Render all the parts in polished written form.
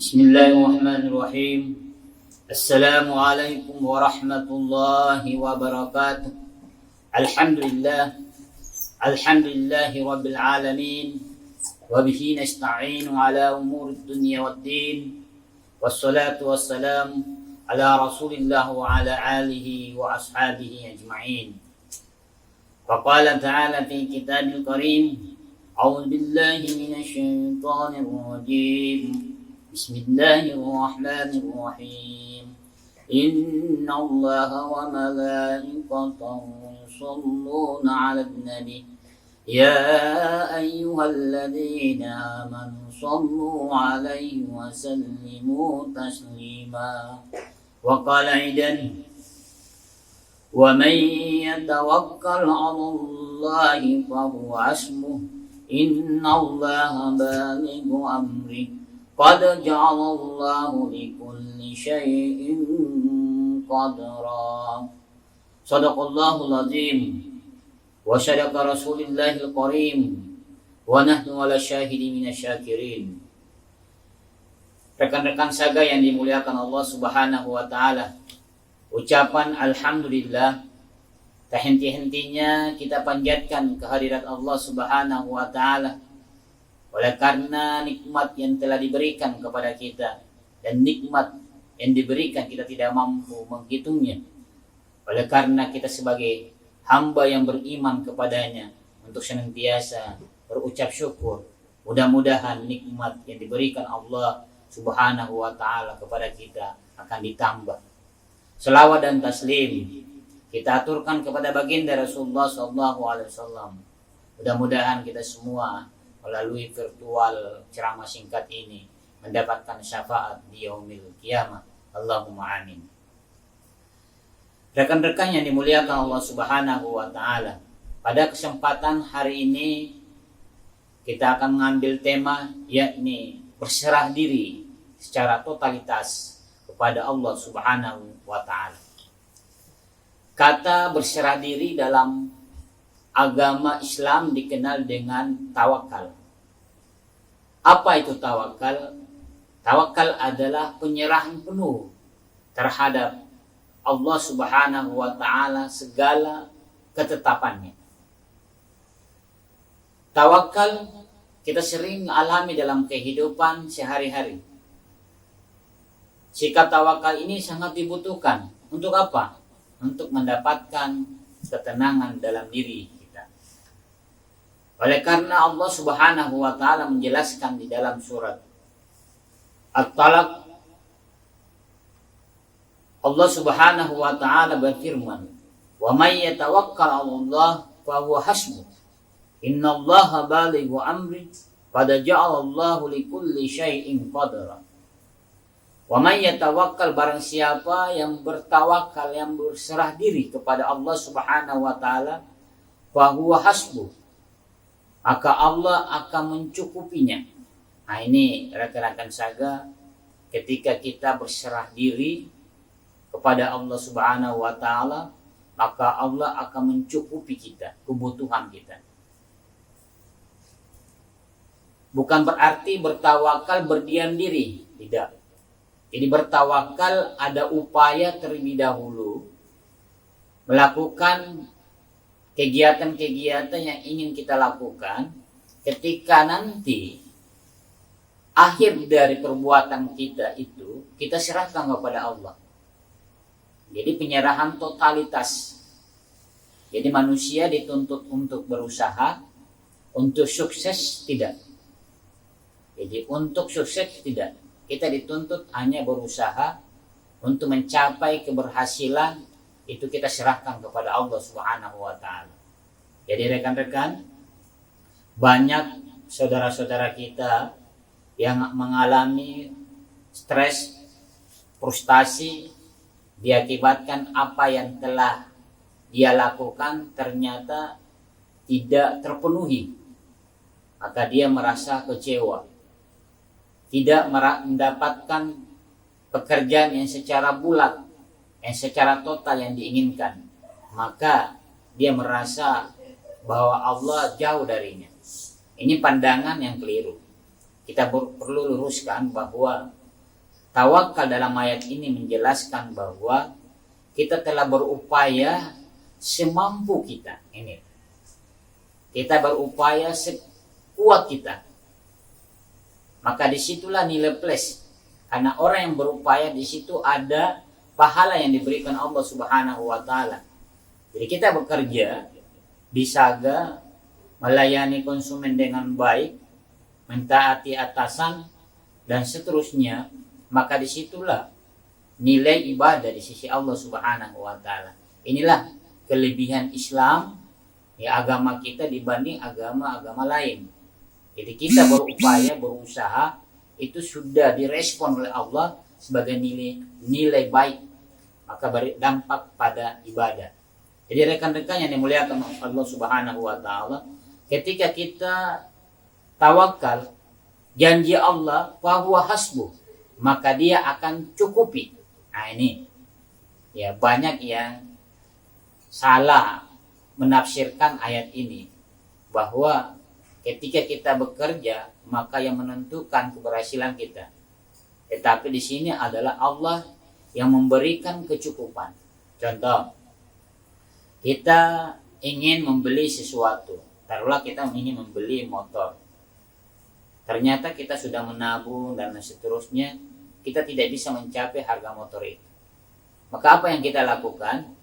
بسم الله الرحمن الرحيم. السلام عليكم ورحمة الله وبركاته. الحمد لله رب العالمين، وبه نستعين على أمور الدنيا والدين، والصلاة والسلام على رسول الله وعلى آله وأصحابه أجمعين. فقال تعالى في كتاب الكريم: أعوذ بالله من الشيطان الرجيم، بسم الله الرحمن الرحيم. إن الله وملائكته يصلون على النبي يا أيها الذين آمنوا صلوا عليه وسلموا تسليما. وقال أيضا: ومن يتوكل على الله فهو حسبه إن الله بالغ أمره قد جعل الله لكل شيء قدرا. صدق الله العظيم وصدق رسول الله الكريم ونحن على syahidi minasyakirin. Rekan-rekan saga yang dimuliakan Allah Subhanahu wa taala, ucapan alhamdulillah tak henti-hentinya kita panjatkan kehadirat Allah Subhanahu wa taala oleh karena nikmat yang telah diberikan kepada kita, dan nikmat yang diberikan kita tidak mampu menghitungnya. Oleh karena kita sebagai hamba yang beriman kepadanya untuk senantiasa berucap syukur, mudah-mudahan nikmat yang diberikan Allah Subhanahu wa taala kepada kita akan ditambah. Selawat dan taslim kita aturkan kepada baginda Rasulullah SAW. Mudah-mudahan kita semua melalui virtual ceramah singkat ini mendapatkan syafaat di yaumil qiyamah. Allahumma amin. Rekan-rekan yang dimuliakan Allah Subhanahu wa taala, pada kesempatan hari ini kita akan mengambil tema, yakni berserah diri secara totalitas kepada Allah Subhanahu wa taala. Kata berserah diri dalam agama Islam dikenal dengan tawakal. Apa itu tawakal? Tawakal adalah penyerahan penuh terhadap Allah Subhanahu wa taala segala ketetapannya. Tawakal kita sering alami dalam kehidupan sehari-hari. Sikap tawakal ini sangat dibutuhkan. Untuk apa? Untuk mendapatkan ketenangan dalam diri kita. Oleh karena Allah Subhanahu wa taala menjelaskan di dalam surat At-Talaq, Allah Subhanahu wa taala berfirman, "Wa may yatawakkal 'alallahi fa huwa hasbuh. Innallaha balighu amri qad ja'ala Allahu likulli syai'in qadra." Wa may yatawakkal, barang siapa yang bertawakal, yang berserah diri kepada Allah Subhanahu wa taala, fa huwa hasbuh, maka Allah akan mencukupinya. Nah, ini rekan-rekan saga, ketika kita berserah diri kepada Allah Subhanahu wa taala, maka Allah akan mencukupi kita, kebutuhan kita. Bukan berarti bertawakal berdiam diri, tidak. Jadi bertawakal ada upaya terlebih dahulu melakukan kegiatan-kegiatan yang ingin kita lakukan, ketika nanti akhir dari perbuatan kita itu kita serahkan kepada Allah. Jadi penyerahan totalitas. Jadi manusia dituntut untuk berusaha, untuk sukses tidak. Jadi untuk sukses tidak. Kita dituntut hanya berusaha untuk mencapai keberhasilan, itu kita serahkan kepada Allah Subhanahu wa taala. Jadi rekan-rekan, banyak saudara-saudara kita yang mengalami stres, frustasi diakibatkan apa yang telah dia lakukan ternyata tidak terpenuhi. Maka dia merasa kecewa, tidak mendapatkan pekerjaan yang secara bulat, yang secara total yang diinginkan. Maka dia merasa bahwa Allah jauh darinya. Ini pandangan yang keliru. Kita perlu luruskan bahwa tawakal dalam ayat ini menjelaskan bahwa kita telah berupaya semampu kita. Ini kita berupaya sekuat kita. Maka disitulah nilai plus. Karena orang yang berupaya di situ ada pahala yang diberikan Allah Subhanahu wa taala. Jadi kita bekerja, disaga, melayani konsumen dengan baik, mentaati atasan dan seterusnya, maka disitulah nilai ibadah di sisi Allah Subhanahu wa taala. Inilah kelebihan Islam, ya, agama kita dibanding agama-agama lain. Jadi kita berupaya, berusaha, itu sudah direspon oleh Allah sebagai nilai baik, maka berdampak pada ibadah. Jadi rekan-rekan yang dimuliakan Allah Subhanahu wa taala, ketika kita tawakal, janji Allah fahuwa hasbuh, maka dia akan cukupi. Nah ini ya, banyak yang salah menafsirkan ayat ini bahwa ketika kita bekerja maka yang menentukan keberhasilan kita. Tetapi di sini adalah Allah yang memberikan kecukupan. Contoh, kita ingin membeli sesuatu. Taruhlah kita ingin membeli motor. Ternyata kita sudah menabung dan seterusnya, kita tidak bisa mencapai harga motor itu. Maka apa yang kita lakukan?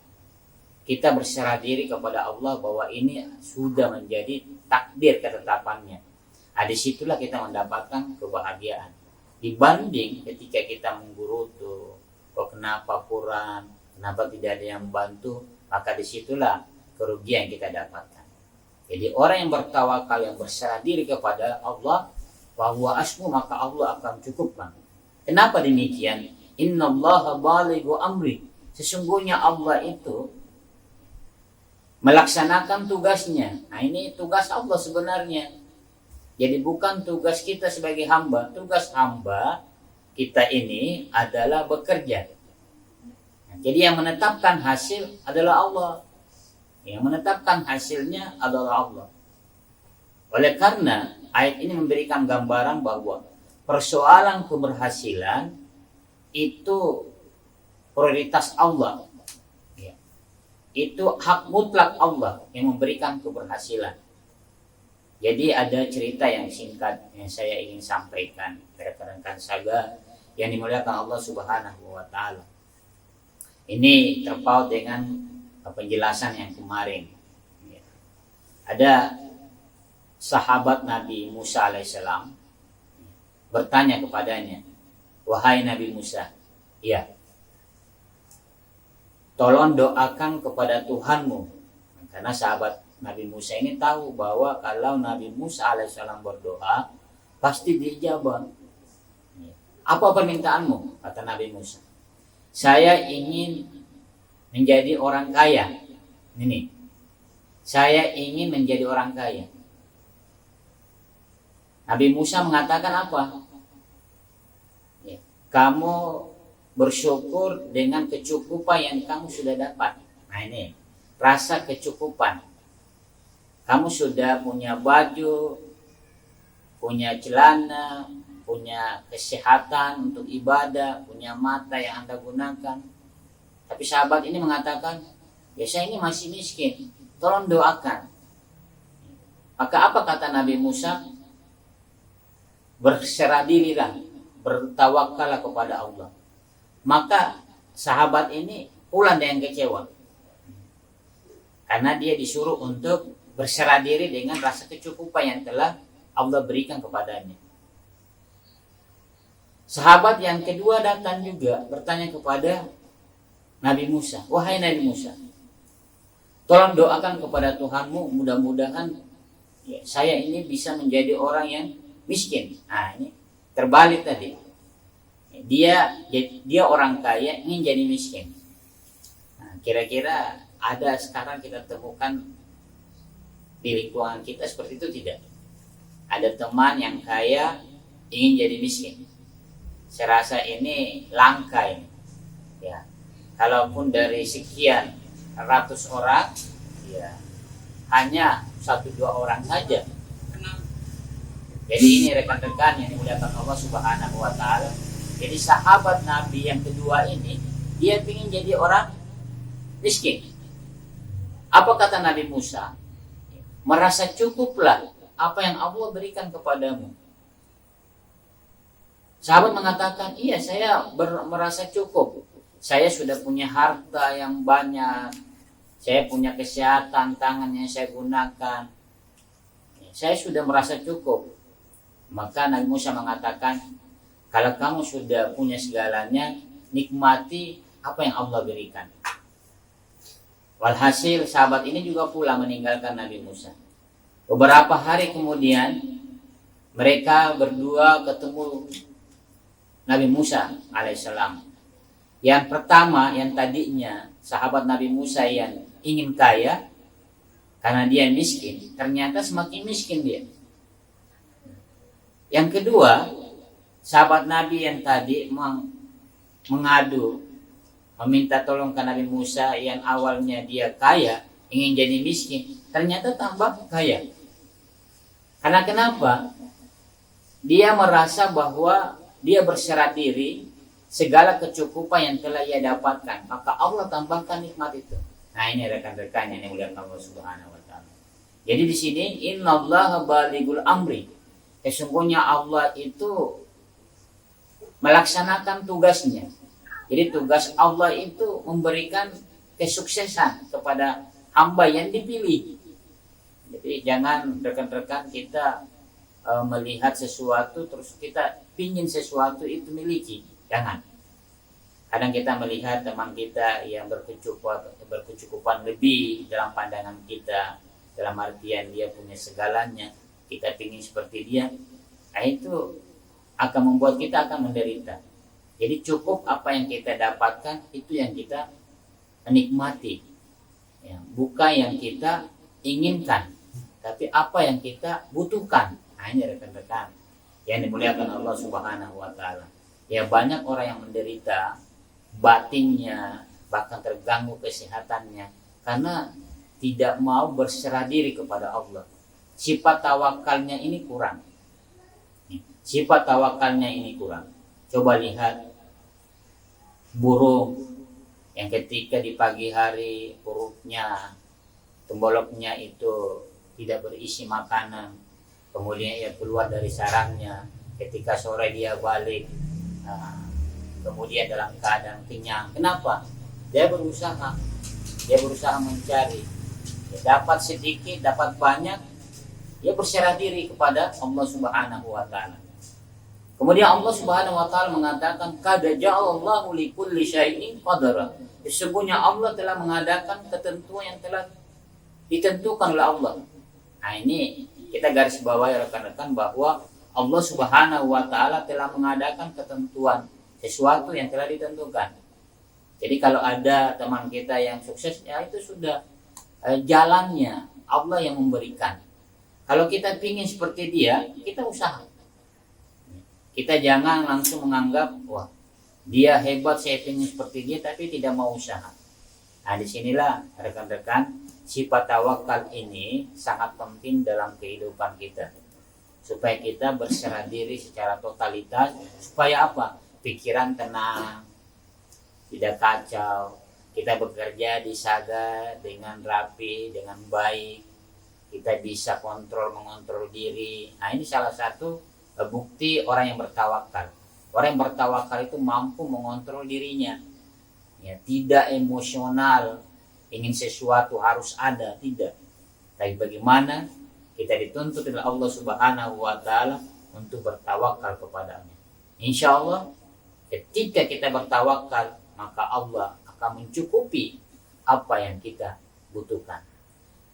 Kita berserah diri kepada Allah bahwa ini sudah menjadi takdir ketetapannya. Nah, disitulah kita mendapatkan kebahagiaan. Dibanding ketika kita menggerutu, kok kenapa kurang, kenapa tidak ada yang membantu, maka disitulah kerugian yang kita dapatkan. Jadi orang yang bertawakal, yang berserah diri kepada Allah, bahwa asmu, maka Allah akan cukupkan. Kenapa demikian? Innallaha balighu amri. Sesungguhnya Allah itu melaksanakan tugasnya. Nah ini tugas Allah sebenarnya. Jadi bukan tugas kita sebagai hamba. Tugas hamba kita ini adalah bekerja. Nah, jadi yang menetapkan hasil adalah Allah. Yang menetapkan hasilnya adalah Allah. Oleh karena ayat ini memberikan gambaran bahwa persoalan keberhasilan itu prioritas Allah. Itu hak mutlak Allah yang memberikan keberhasilan. Jadi ada cerita yang singkat yang saya ingin sampaikan rekan-rekan saga yang dimuliakan Allah Subhanahu wa taala. Ini terpaut dengan penjelasan yang kemarin. Ada sahabat Nabi Musa alaihissalam bertanya kepadanya, "Wahai Nabi Musa, ya, tolong doakan kepada Tuhanmu." Karena sahabat Nabi Musa ini tahu bahwa kalau Nabi Musa alaihissalam berdoa pasti dijawab. Apa permintaanmu? Kata Nabi Musa, saya ingin menjadi orang kaya. Ini, saya ingin menjadi orang kaya. Nabi Musa mengatakan apa? Kamu bersyukur dengan kecukupan yang kamu sudah dapat. Nah ini, rasa kecukupan. Kamu sudah punya baju, punya celana, punya kesehatan untuk ibadah, punya mata yang Anda gunakan. Tapi sahabat ini mengatakan, ya saya ini masih miskin, tolong doakan. Maka apa kata Nabi Musa? Berserah dirilah, bertawakallah kepada Allah. Maka sahabat ini pulang dengan kecewa. Karena dia disuruh untuk berserah diri dengan rasa kecukupan yang telah Allah berikan kepadanya. Sahabat yang kedua datang juga bertanya kepada Nabi Musa, "Wahai Nabi Musa, tolong doakan kepada Tuhanmu, mudah-mudahan ya, saya ini bisa menjadi orang yang miskin." Nah ini terbalik tadi. Dia orang kaya ingin jadi miskin. Nah, kira-kira ada sekarang kita temukan di lingkungan kita seperti itu tidak? Ada teman yang kaya ingin jadi miskin. Saya rasa ini langka ini. Ya, kalaupun dari sekian ratus orang, ya hanya 1-2 orang saja. Jadi ini rekan-rekan yang dimuliakan Allah Subhanahu wa taala, Jadi sahabat Nabi yang kedua ini, dia ingin jadi orang miskin. Apa kata Nabi Musa? Merasa cukuplah apa yang Allah berikan kepadamu. Sahabat mengatakan, iya saya merasa cukup. Saya sudah punya harta yang banyak. Saya punya kesehatan, tangan yang saya gunakan. Saya sudah merasa cukup. Maka Nabi Musa mengatakan, kalau kamu sudah punya segalanya, nikmati apa yang Allah berikan. Walhasil sahabat ini juga pula meninggalkan Nabi Musa. Beberapa hari kemudian, mereka berdua ketemu Nabi Musa alaihissalam. Yang pertama, yang tadinya sahabat Nabi Musa yang ingin kaya karena dia miskin, ternyata semakin miskin dia. Yang kedua, sahabat Nabi yang tadi mengadu, meminta tolong ke Nabi Musa yang awalnya dia kaya, ingin jadi miskin, ternyata tambah kaya. Karena kenapa? Dia merasa bahwa dia berserah diri segala kecukupan yang telah ia dapatkan, maka Allah tambahkan nikmat itu. Nah, ini rekan-rekan yang dimuliakan Allah Subhanahu wa taala. Jadi di sini innallaha balighul amri. Sesungguhnya Allah itu melaksanakan tugasnya. Jadi tugas Allah itu memberikan kesuksesan kepada hamba yang dipilih. Jadi jangan rekan-rekan kita melihat sesuatu terus kita pingin sesuatu itu miliki. Jangan. Kadang kita melihat teman kita yang berkecukupan lebih dalam pandangan kita, dalam artian dia punya segalanya, kita pingin seperti dia. Nah, itu akan membuat kita akan menderita. Jadi cukup apa yang kita dapatkan, itu yang kita nikmati, ya, bukan yang kita inginkan, tapi apa yang kita butuhkan. Nah, ini rekan-rekan yang dimuliakan Allah Subhanahu wa taala. Ya, banyak orang yang menderita batinnya, bahkan terganggu kesehatannya karena tidak mau berserah diri kepada Allah. Sifat tawakalnya ini kurang. Sifat tawakalnya ini kurang. Coba lihat burung yang ketika di pagi hari perutnya, temboloknya itu tidak berisi makanan, kemudian ia keluar dari sarangnya, ketika sore dia balik, kemudian dalam keadaan kenyang. Kenapa? Dia berusaha mencari, ya, dapat sedikit, dapat banyak, dia berserah diri kepada Allah Subhanahu wa taala. Kemudian Allah Subhanahu wa taala mengatakan, qad ja'alallahu likulli syai'in qadara. Sesungguhnya Allah telah mengadakan ketentuan yang telah ditentukan oleh Allah. Nah, ini kita garis bawahi rekan-rekan bahwa Allah Subhanahu wa taala telah mengadakan ketentuan sesuatu yang telah ditentukan. Jadi kalau ada teman kita yang sukses, ya itu sudah jalannya Allah yang memberikan. Kalau kita ingin seperti dia, kita usaha. Kita jangan langsung menganggap, wah dia hebat, saya ingin seperti dia, tapi tidak mau usaha. Nah, disinilah rekan-rekan, sifat tawakal ini sangat penting dalam kehidupan kita. Supaya kita berserah diri secara totalitas, supaya apa? Pikiran tenang, tidak kacau, kita bekerja disaga dengan rapi, dengan baik, kita bisa mengontrol diri. Nah, ini salah satu bukti orang yang bertawakal. Orang yang bertawakal itu mampu mengontrol dirinya, ya, tidak emosional, ingin sesuatu harus ada, tidak. Tapi bagaimana kita dituntut oleh Allah Subhanahu wa taala untuk bertawakal kepadanya. Insya Allah ketika kita bertawakal, maka Allah akan mencukupi apa yang kita butuhkan.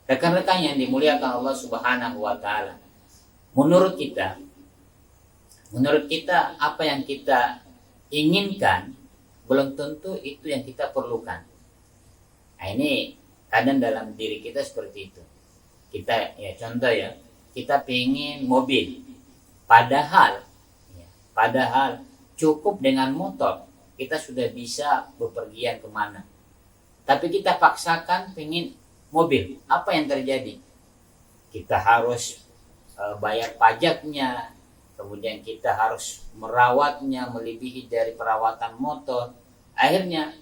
Rekan-rekan yang dimuliakan Allah Subhanahu wa taala, menurut kita apa yang kita inginkan belum tentu itu yang kita perlukan. Nah, ini kadang dalam diri kita seperti itu. Kita, ya contoh ya, kita pengen mobil, padahal cukup dengan motor kita sudah bisa bepergian kemana. Tapi kita paksakan pengen mobil, apa yang terjadi? Kita harus bayar pajaknya, kemudian kita harus merawatnya melebihi dari perawatan motor, akhirnya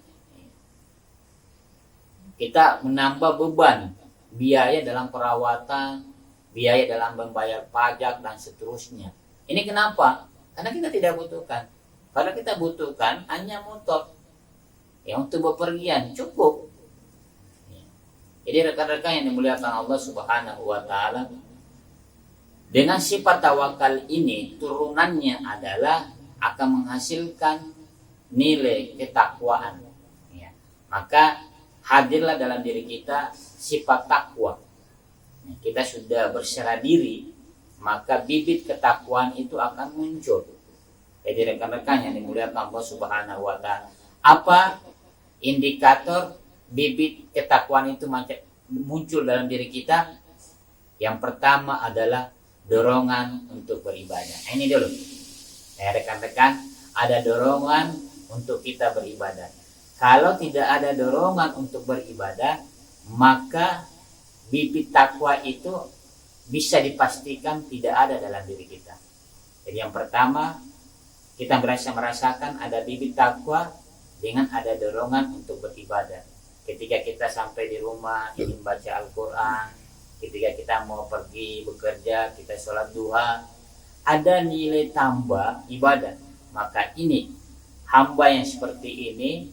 kita menambah beban biaya dalam perawatan, biaya dalam membayar pajak dan seterusnya. Ini kenapa? Karena kita tidak butuhkan. Karena kita butuhkan hanya motor yang untuk bepergian cukup. Jadi rekan-rekan yang dimuliakan Allah Subhanahu wa taala, dengan sifat tawakal ini turunannya adalah akan menghasilkan nilai ketakwaan. Ya. Maka hadirlah dalam diri kita sifat takwa. Kita sudah berserah diri, maka bibit ketakwaan itu akan muncul. Jadi rekan-rekan yang dimuliakan Allah Subhanahu wa taala, apa indikator bibit ketakwaan itu muncul dalam diri kita? Yang pertama adalah dorongan untuk beribadah. Ini dulu. Rekan-rekan, ada dorongan untuk kita beribadah. Kalau tidak ada dorongan untuk beribadah, maka bibit takwa itu bisa dipastikan tidak ada dalam diri kita. Jadi yang pertama, kita merasakan ada bibit takwa dengan ada dorongan untuk beribadah. Ketika kita sampai di rumah ingin baca Al-Quran, ketika kita mau pergi bekerja, kita sholat duha, ada nilai tambah ibadah. Maka ini, hamba yang seperti ini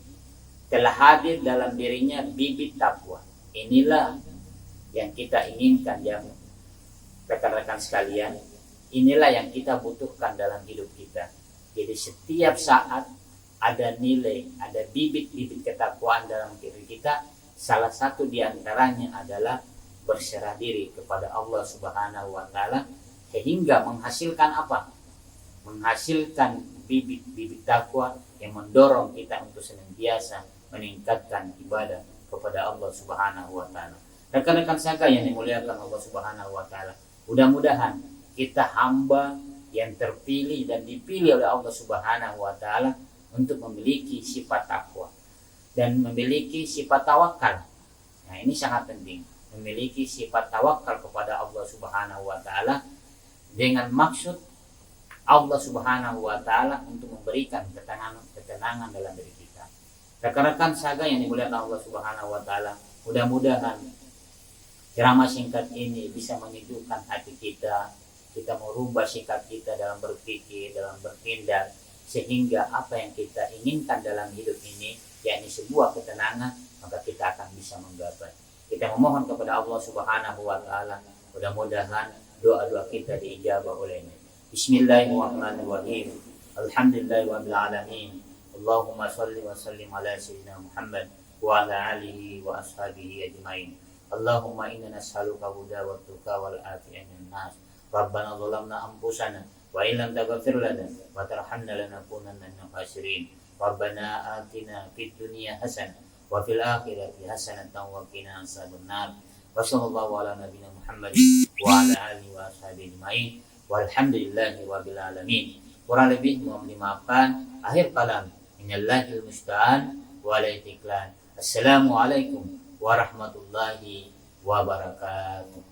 telah hadir dalam dirinya bibit takwa. Inilah yang kita inginkan, yang rekan-rekan sekalian. Inilah yang kita butuhkan dalam hidup kita. Jadi setiap saat ada nilai, ada bibit-bibit ketakwaan dalam diri kita. Salah satu diantaranya adalah berserah diri kepada Allah Subhanahu wa taala, sehingga menghasilkan apa? Menghasilkan bibit-bibit takwa yang mendorong kita untuk senantiasa meningkatkan ibadah kepada Allah Subhanahu wa taala. Rekan-rekan sekalian yang dimuliakan Allah Subhanahu wa taala, mudah-mudahan kita hamba yang terpilih dan dipilih oleh Allah Subhanahu wa taala untuk memiliki sifat takwa dan memiliki sifat tawakal. Nah, ini sangat penting, memiliki sifat tawakal kepada Allah Subhanahu wa taala dengan maksud Allah Subhanahu wa taala untuk memberikan ketenangan dalam diri kita. Rekan-rekan saga yang dimuliakan Allah Subhanahu wa taala, mudah-mudahan ceramah singkat ini bisa menyejukkan hati kita. Kita merubah sikap kita dalam berpikir, dalam bertindak, sehingga apa yang kita inginkan dalam hidup ini, yakni sebuah ketenangan, maka kita akan bisa menggapai. Kita memohon kepada Allah Subhanahu wa taala, mudah-mudahan doa-doa kita diijabah olehnya. Bismillahirrahmanirrahim. Alhamdulillahirabbil alamin. Allahumma shalli wa sallim ala sayyidina Muhammad wa ala alihi wa ashabihi ajmain. Allahumma inna nas'aluka huda wa tuqa wal afiyah min nas. Rabbana zalamna anfusana wa illam taghfir lana wa tarhamna lanakunanna minal khasirin. Rabbana atina fid dunya hasanah wa fil akhirati hasanatan wa qina adzabannar. Wa sallallahu ala nabiyyina Muhammad wa ala alihi wa ashabihi ajmain. Walhamdulillahi rabbil alamin. Kurang lebih mohon dimaafkan. Akhir kalam, minallahil musta'an wa la itiklan. Assalamualaikum warahmatullahi wabarakatuh.